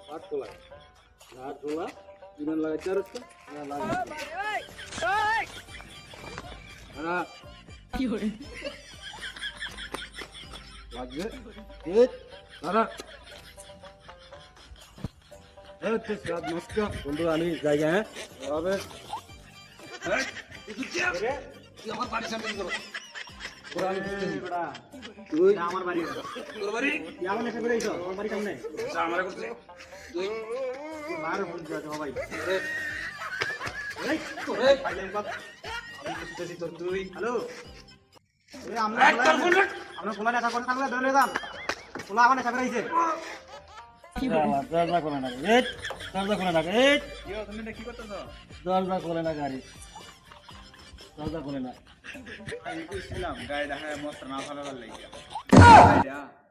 হাত তোলা হাত তোলা ইমান লাগাইতে আর না লাগা কি হরে লাগবে এই দাঁড়া এই তো সাদ নমস্কার বন্ধু আমি জায়গা হ্যাঁ হবে এই তুই কি রে তুই আমার বাড়ির সামনে কি করছিস কোরআন পড়ছিস বড়া তুই না আমার বাড়ি তোর বাড়ি তুই আমার নেশা করে আইছো আমার বাড়ি সামনে যা আমারে করছিস তুই মার ফোন দিও ভাই এই তোরে ফাইলের বাপ আমি বুঝতেছি তো তুই হ্যালো এই আমরা কোলা নেশা করে থাকলে ধরে দাম কোলা আমার নেশা করে আইছে কি দরজা খোলে না এই দরজা খোলে না এই তুমি কি করতেছো দরজা খোলে না গাড়ি দরজা খোলে না আমি কইছিলাম গাড়িটা হ্যাঁ মস্ত না ভালো লাগিয়া গাড়িটা